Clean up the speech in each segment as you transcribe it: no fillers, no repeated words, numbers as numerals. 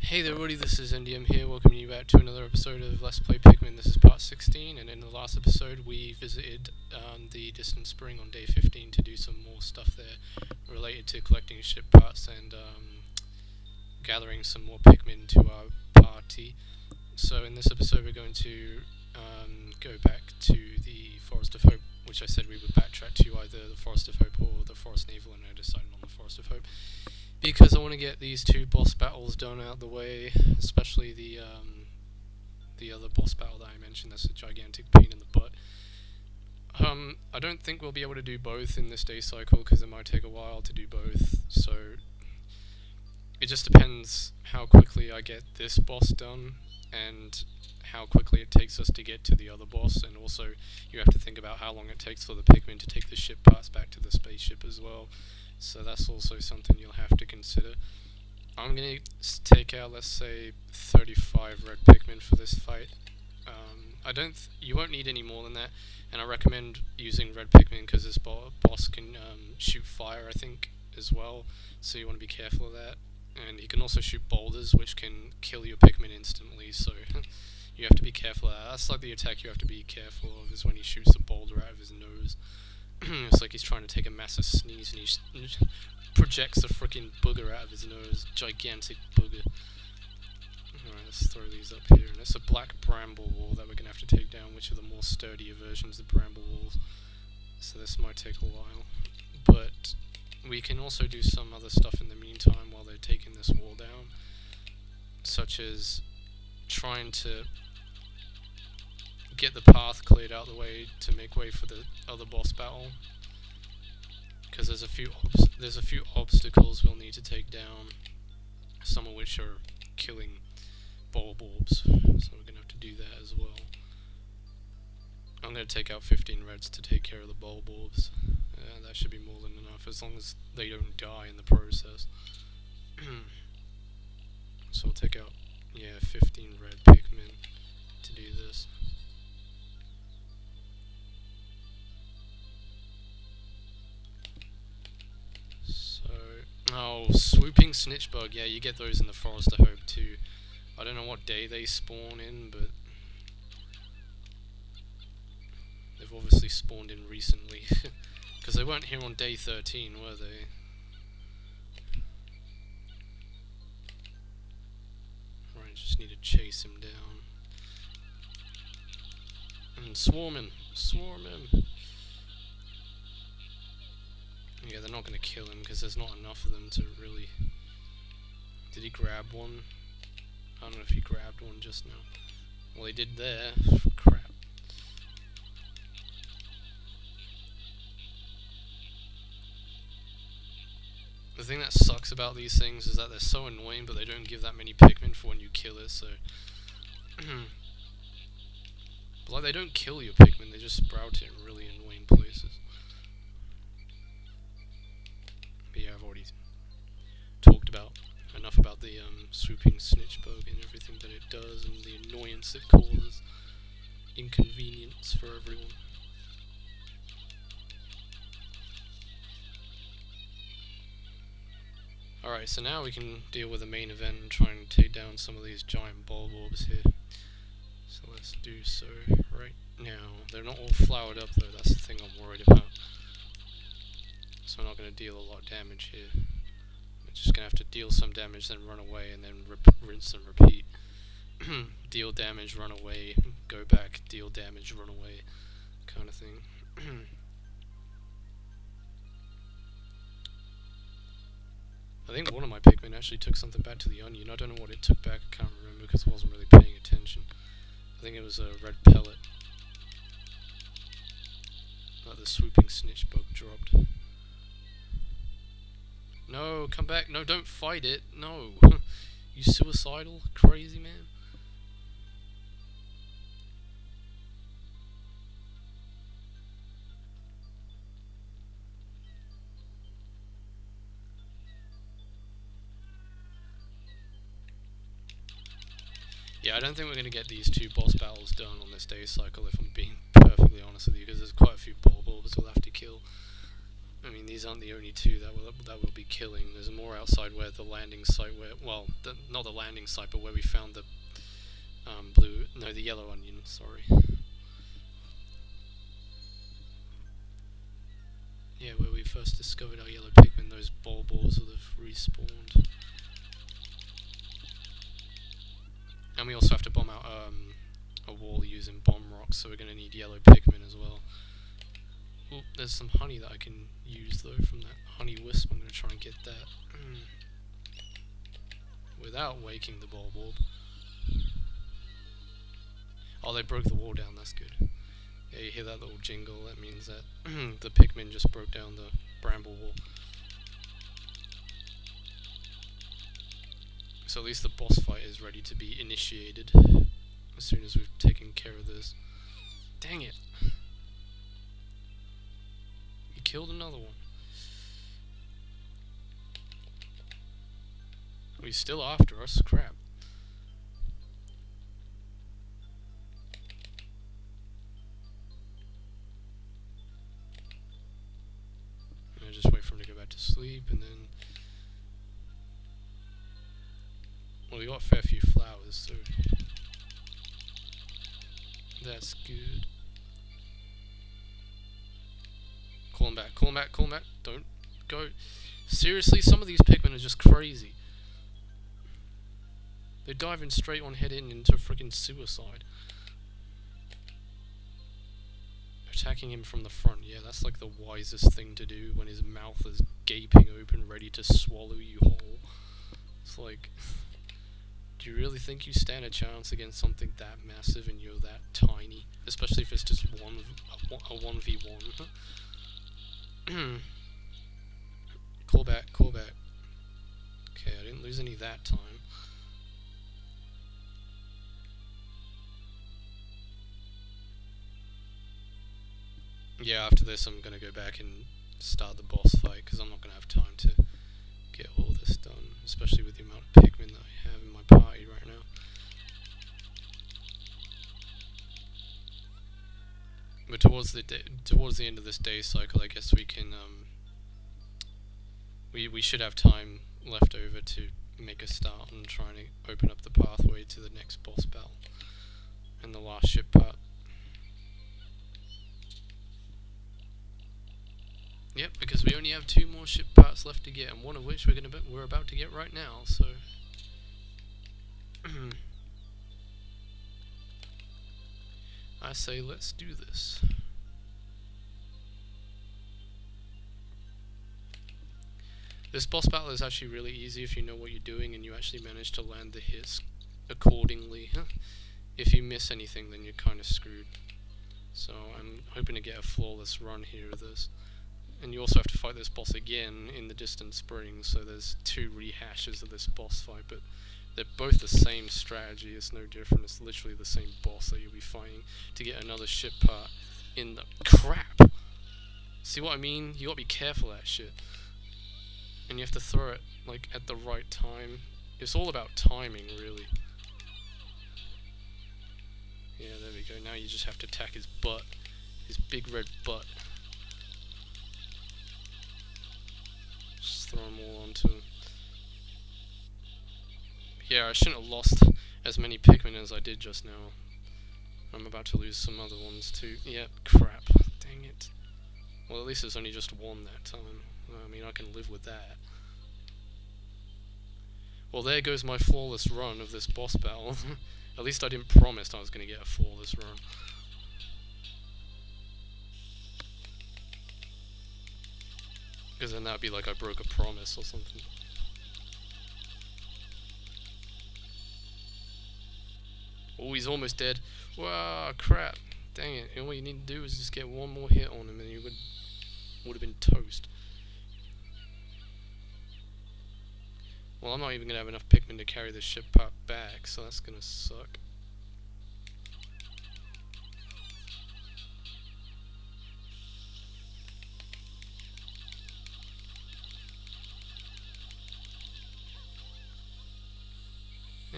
Hey there everybody, this is NDM here, welcoming you back to another episode of Let's Play Pikmin. This is part 16, and in the last episode we visited the Distant Spring on day 15 to do some more stuff there related to collecting ship parts and gathering some more Pikmin to our party. So in this episode we're going to go back to the Forest of Hope, which I said we would backtrack to either the Forest of Hope or the Forest Navel, and I decided on the Forest of Hope. Because I want to get these two boss battles done out of the way, especially the other boss battle that I mentioned that's a gigantic pain in the butt. I don't think we'll be able to do both in this day cycle because it might take a while to do both, so it just depends how quickly I get this boss done and how quickly it takes us to get to the other boss, and also you have to think about how long it takes for the Pikmin to take the ship parts back to the spaceship as well. So that's also something you'll have to consider. I'm going to take out, let's say, 35 red Pikmin for this fight. You won't need any more than that, and I recommend using red Pikmin because this boss can shoot fire, I think, as well, so you want to be careful of that. And he can also shoot boulders, which can kill your Pikmin instantly, so you have to be careful of that. That's like the attack you have to be careful of, is when he shoots a boulder out of his nose. It's like he's trying to take a massive sneeze and he projects a freaking booger out of his nose. Gigantic booger. Alright, let's throw these up here. And it's a black bramble wall that we're going to have to take down, which are the more sturdier versions of bramble walls. So this might take a while. But we can also do some other stuff in the meantime while they're taking this wall down. Such as trying to get the path cleared out of the way to make way for the other boss battle, because there's a few obstacles we'll need to take down, some of which are killing bulb orbs, so we're gonna have to do that as well. I'm gonna take out 15 reds to take care of the bulb orbs. That should be more than enough, as long as they don't die in the process. So we'll take out 15 red Pikmin to do this. Oh, swooping snitch bug. Yeah, you get those in the Forest of Hope too. I don't know what day they spawn in, but they've obviously spawned in recently. Because they weren't here on day 13, were they? Right, just need to chase him down. And swarm him! Swarm him! Yeah, they're not going to kill him because there's not enough of them to really... Did he grab one? I don't know if he grabbed one just now. Well, he did there. Crap. The thing that sucks about these things is that they're so annoying, but they don't give that many Pikmin for when you kill it, so... But like, they don't kill your Pikmin, they just sprout it in really annoying places. Yeah, I've already talked about enough about the swooping snitch bug and everything that it does and the annoyance it causes. Inconvenience for everyone. Alright, so now we can deal with the main event and try and take down some of these giant bulb orbs here. So let's do so right now. They're not all flowered up though, that's the thing I'm worried about. So I'm not going to deal a lot of damage here. I'm just going to have to deal some damage, then run away, and then rinse and repeat. Deal damage, run away, go back, deal damage, run away, kind of thing. I think one of my Pikmin actually took something back to the onion. I don't know what it took back, I can't remember because I wasn't really paying attention. I think it was a red pellet that the swooping snitch bug dropped. No, come back. No, don't fight it. No. You suicidal? Crazy man? Yeah, I don't think we're going to get these two boss battles done on this day cycle, if I'm being perfectly honest with you, because there's quite a few bulb orbs we'll have to kill. I mean, these aren't the only two that will be killing. There's more outside where the landing site, where not the landing site, but where we found the the yellow onion. Sorry. Yeah, where we first discovered our yellow Pikmin, those balls sort of respawned. And we also have to bomb out a wall using bomb rocks, so we're going to need yellow Pikmin as well. Ooh, there's some honey that I can use though from that honey wisp. I'm going to try and get that without waking the bulb. Oh, they broke the wall down, that's good. Yeah, you hear that little jingle, that means that the Pikmin just broke down the bramble wall. So at least the boss fight is ready to be initiated as soon as we've taken care of this. Dang it! He killed another one. Oh, he's still after us, crap. I just wait for him to go back to sleep, and then... Well, we got a fair few flowers, so... That's good. Call him back, call him back, call him back. Don't go. Seriously, some of these Pikmin are just crazy. They're diving straight on head into freaking suicide. Attacking him from the front, yeah, that's like the wisest thing to do when his mouth is gaping open, ready to swallow you whole. It's like, do you really think you stand a chance against something that massive and you're that tiny? Especially if it's just a 1v1. Call back, call back. Okay, I didn't lose any that time. Yeah, after this I'm gonna go back and start the boss fight, because I'm not gonna have time to get all this done, especially with the amount of Pikmin that I have in my party right now. But towards the end of this day cycle, I guess we can we should have time left over to make a start on trying to open up the pathway to the next boss battle and the last ship part. Yep, because we only have 2 more ship parts left to get, and one of which we're about to get right now. So, I say let's do this. This boss battle is actually really easy if you know what you're doing and you actually manage to land the hits accordingly. If you miss anything, then you're kind of screwed. So I'm hoping to get a flawless run here of this. And you also have to fight this boss again in the distant springs, so there's 2 rehashes of this boss fight, but they're both the same strategy. It's no different, it's literally the same boss that you'll be fighting to get another ship part in the... Crap! See what I mean? You gotta be careful of that shit. And you have to throw it, like, at the right time. It's all about timing, really. Yeah, there we go. Now you just have to attack his butt. His big red butt. Throw them all onto him. Yeah, I shouldn't have lost as many Pikmin as I did just now. I'm about to lose some other ones too. Yep, crap. Dang it. Well, at least there's only just 1 that time. I mean, I can live with that. Well, there goes my flawless run of this boss battle. At least I didn't promise I was going to get a flawless run. Because then that'd be like I broke a promise or something. Oh, he's almost dead. Wow, crap. Dang it. And all you need to do is just get 1 more hit on him and you would have been toast. Well, I'm not even going to have enough Pikmin to carry this ship part back, so that's going to suck.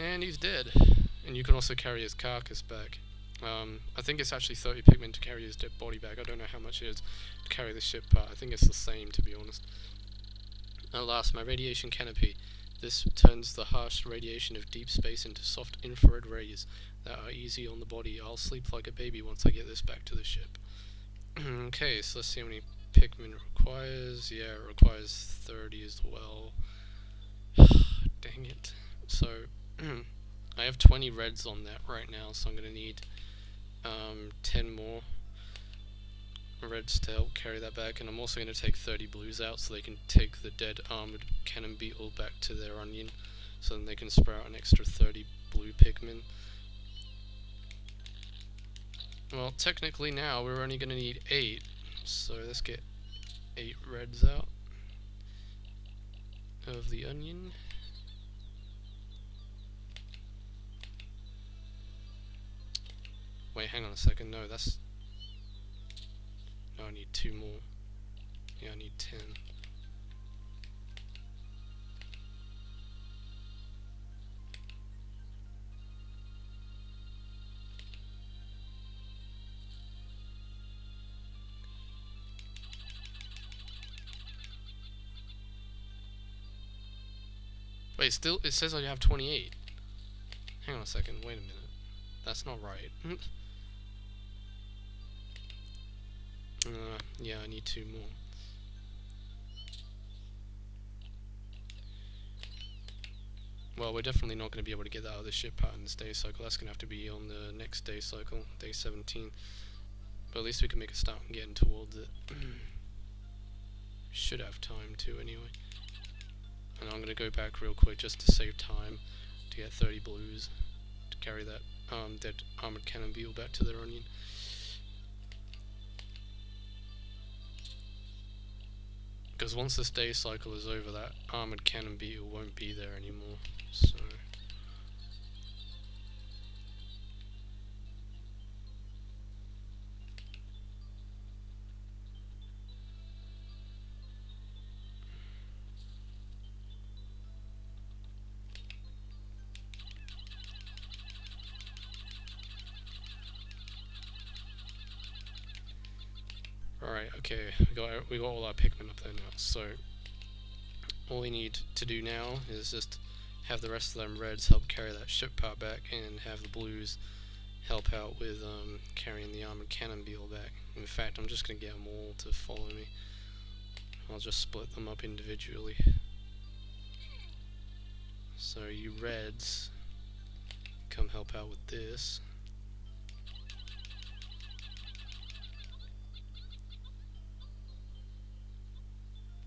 And he's dead. And you can also carry his carcass back. I think it's actually 30 Pikmin to carry his dead body back. I don't know how much it is to carry the ship part. I think it's the same, to be honest. At last, my radiation canopy. This turns the harsh radiation of deep space into soft infrared rays that are easy on the body. I'll sleep like a baby once I get this back to the ship. Okay, so let's see how many Pikmin it requires. Yeah, it requires 30 as well. Dang it. So, I have 20 reds on that right now, so I'm going to need 10 more reds to help carry that back, and I'm also going to take 30 blues out so they can take the dead Armored Cannon Beetle back to their onion, so then they can sprout an extra 30 blue Pikmin. Well, technically now we're only going to need 8, so let's get 8 reds out of the onion. Wait, hang on a second, no, that's... No, I need 2 more. Yeah, I need 10. Wait, still, it says I have 28. Hang on a second, wait a minute. That's not right. Yeah, I need 2 more. Well, we're definitely not going to be able to get that out of the ship part in this day cycle. That's going to have to be on the next day cycle, day 17. But at least we can make a start and getting towards it. Should have time to anyway. And I'm going to go back real quick just to save time to get 30 blues to carry that dead Armored Cannon Beetle back to their onion. Because once this day cycle is over, that Armored Cannon Beetle won't be there anymore. So alright, okay, we got all our Pikmin up there now, so all we need to do now is just have the rest of them reds help carry that ship part back, and have the blues help out with carrying the Armored Cannon Beetle back. In fact, I'm just going to get them all to follow me. I'll just split them up individually. So you reds, come help out with this.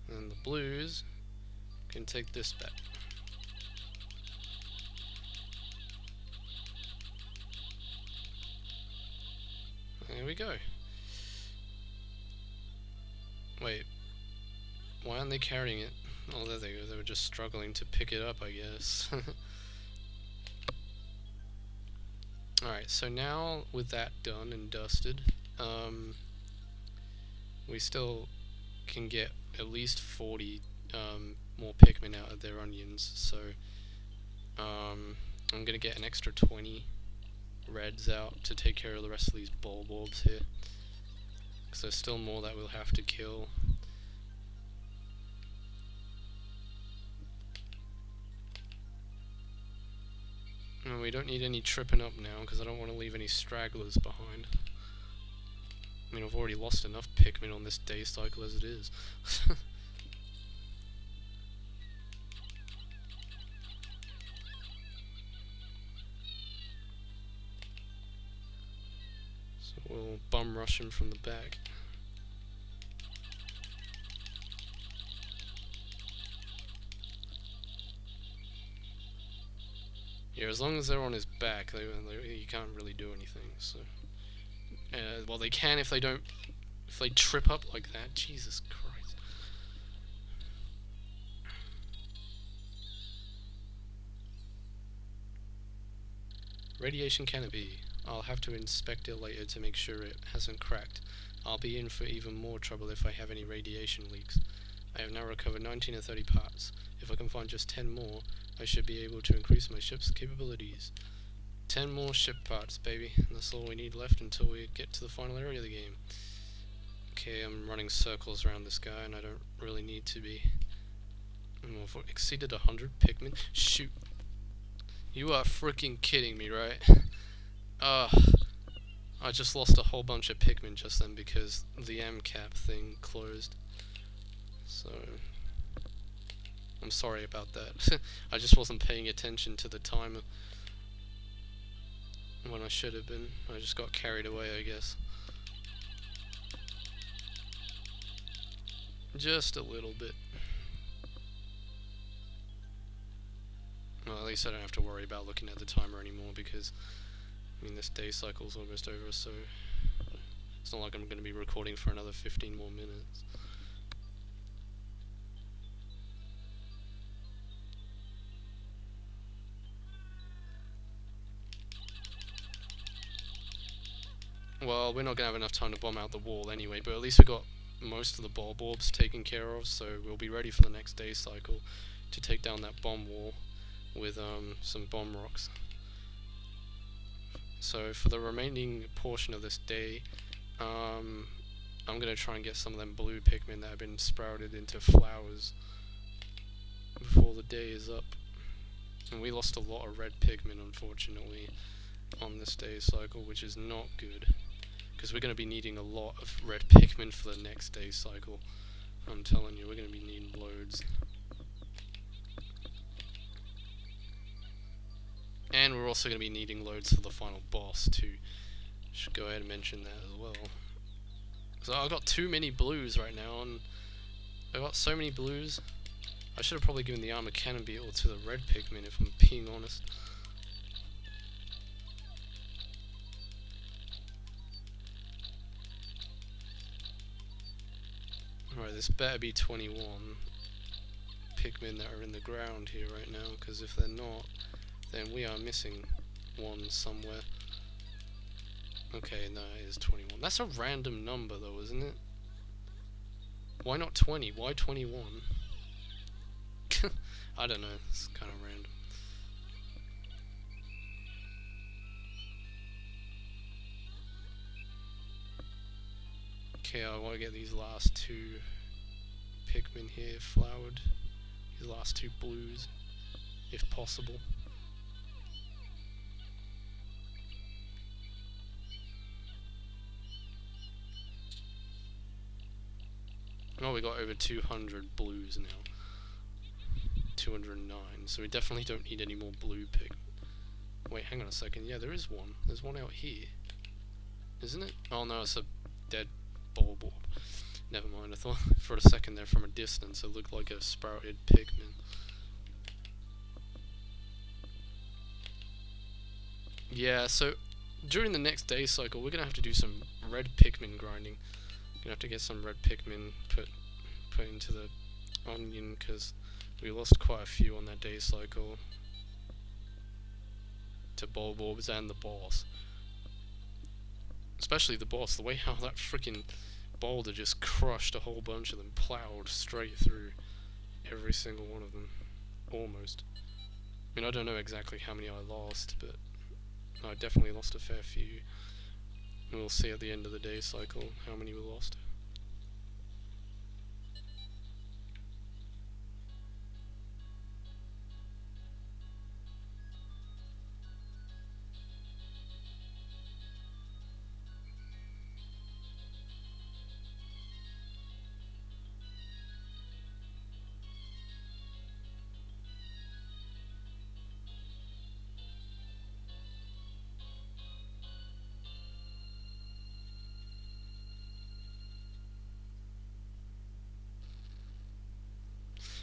And the blues can take this back. There we go. Wait, why aren't they carrying it? Oh, there they go, they were just struggling to pick it up, I guess. Alright, so now with that done and dusted, we still can get at least 40 more Pikmin out of their onions, so I'm gonna get an extra 20 reds out to take care of the rest of these bulbs here, because there's still more that we'll have to kill. And we don't need any tripping up now, because I don't want to leave any stragglers behind. I mean, I've already lost enough Pikmin on this day cycle as it is. So we'll bum rush him from the back. Yeah, as long as they're on his back, you can't really do anything, so... well, they can if they trip up like that. Jesus Christ. Radiation Canopy. I'll have to inspect it later to make sure it hasn't cracked. I'll be in for even more trouble if I have any radiation leaks. I have now recovered 19 of 30 parts. If I can find just 10 more, I should be able to increase my ship's capabilities. 10 more ship parts, baby. That's all we need left until we get to the final area of the game. Okay, I'm running circles around this guy, and I don't really need to be. I've exceeded 100 Pikmin. Shoot. You are freaking kidding me, right? I just lost a whole bunch of Pikmin just then because the MCAP thing closed. So, I'm sorry about that. I just wasn't paying attention to the timer when I should have been. I just got carried away, I guess. Just a little bit. Well, at least I don't have to worry about looking at the timer anymore because, I mean, this day cycle's almost over, so it's not like I'm going to be recording for another 15 more minutes. Well, we're not going to have enough time to bomb out the wall anyway, but at least we got most of the bulb orbs taken care of, so we'll be ready for the next day cycle to take down that bomb wall with some bomb rocks. So for the remaining portion of this day, I'm going to try and get some of them blue Pikmin that have been sprouted into flowers before the day is up. And we lost a lot of red Pikmin, unfortunately, on this day cycle, which is not good, because we're going to be needing a lot of red Pikmin for the next day cycle. I'm telling you, we're going to be needing loads. And we're also going to be needing loads for the final boss too. Should go ahead and mention that as well. So I've got too many blues right now, and I've got so many blues. I should have probably given the Armored Cannon Beetle to the red Pikmin, if I'm being honest. Alright, this better be 21 Pikmin that are in the ground here right now, because if they're not, then we are missing one somewhere. Okay, no, it is 21. That's a random number though, isn't it? Why not 20? Why 21? I don't know, it's kind of random. Okay, I want to get these last two Pikmin here flowered. These last two blues, if possible. Oh, we got over 200 blues now. 209, so we definitely don't need any more blue Pikmin. Wait, hang on a second. Yeah, there is one. There's one out here. Isn't it? Oh no, it's a dead bulb orb. Never mind, I thought for a second there from a distance it looked like a sprouted Pikmin. Yeah, so during the next day cycle we're gonna have to do some red Pikmin grinding. Gonna have to get some red Pikmin put into the onion, because we lost quite a few on that day cycle to bulb orbs and the boss. Especially the boss, the way how that freaking boulder just crushed a whole bunch of them, plowed straight through every single one of them. Almost. I mean, I don't know exactly how many I lost, but I definitely lost a fair few. And we'll see at the end of the day cycle how many we lost.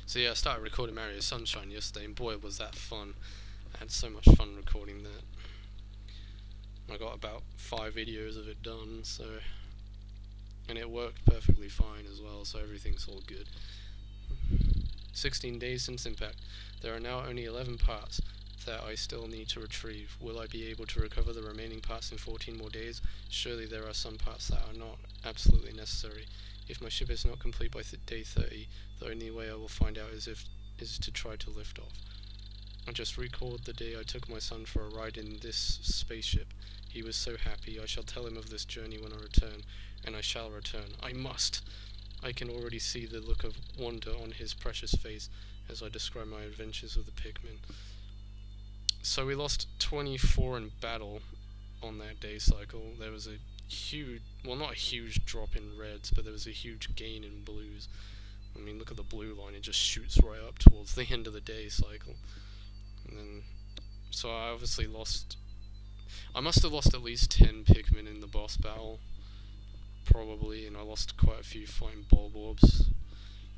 So yeah, I started recording Mario Sunshine yesterday, and boy was that fun. I had so much fun recording that. I got about 5 videos of it done, so... And it worked perfectly fine as well, so everything's all good. 16 days since impact. There are now only 11 parts that I still need to retrieve. Will I be able to recover the remaining parts in 14 more days? Surely there are some parts that are not absolutely necessary. If my ship is not complete by day 30, the only way I will find out is to try to lift off. I just recalled the day I took my son for a ride in this spaceship. He was so happy. I shall tell him of this journey when I return, and I shall return. I must! I can already see the look of wonder on his precious face as I describe my adventures with the Pikmin. So we lost 24 in battle on that day cycle. There was a huge, well, not a huge drop in reds, but there was a huge gain in blues. I mean, look at the blue line, it just shoots right up towards the end of the day cycle. And then, so I obviously lost, I must have lost at least 10 Pikmin in the boss battle, probably, and I lost quite a few fighting Bulborbs.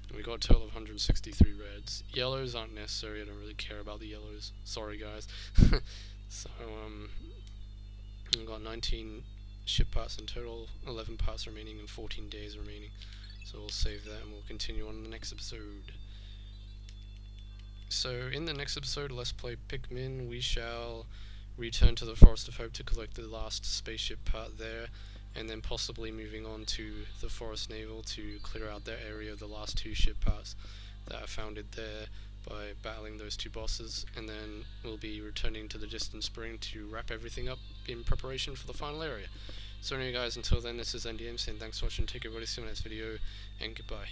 And we got a total of 163 reds. Yellows aren't necessary, I don't really care about the yellows. Sorry guys. So, we got 19 ship parts in total, 11 parts remaining and 14 days remaining. So we'll save that and we'll continue on in the next episode. So in the next episode of Let's Play Pikmin, we shall return to the Forest of Hope to collect the last spaceship part there, and then possibly moving on to the Forest Naval to clear out their area of the last 2 ship parts that are founded there by battling those 2 bosses, and then we'll be returning to the Distant Spring to wrap everything up in preparation for the final area. So anyway guys, until then, this is NDM saying thanks for watching, take care, everybody, see you in the next video, and goodbye.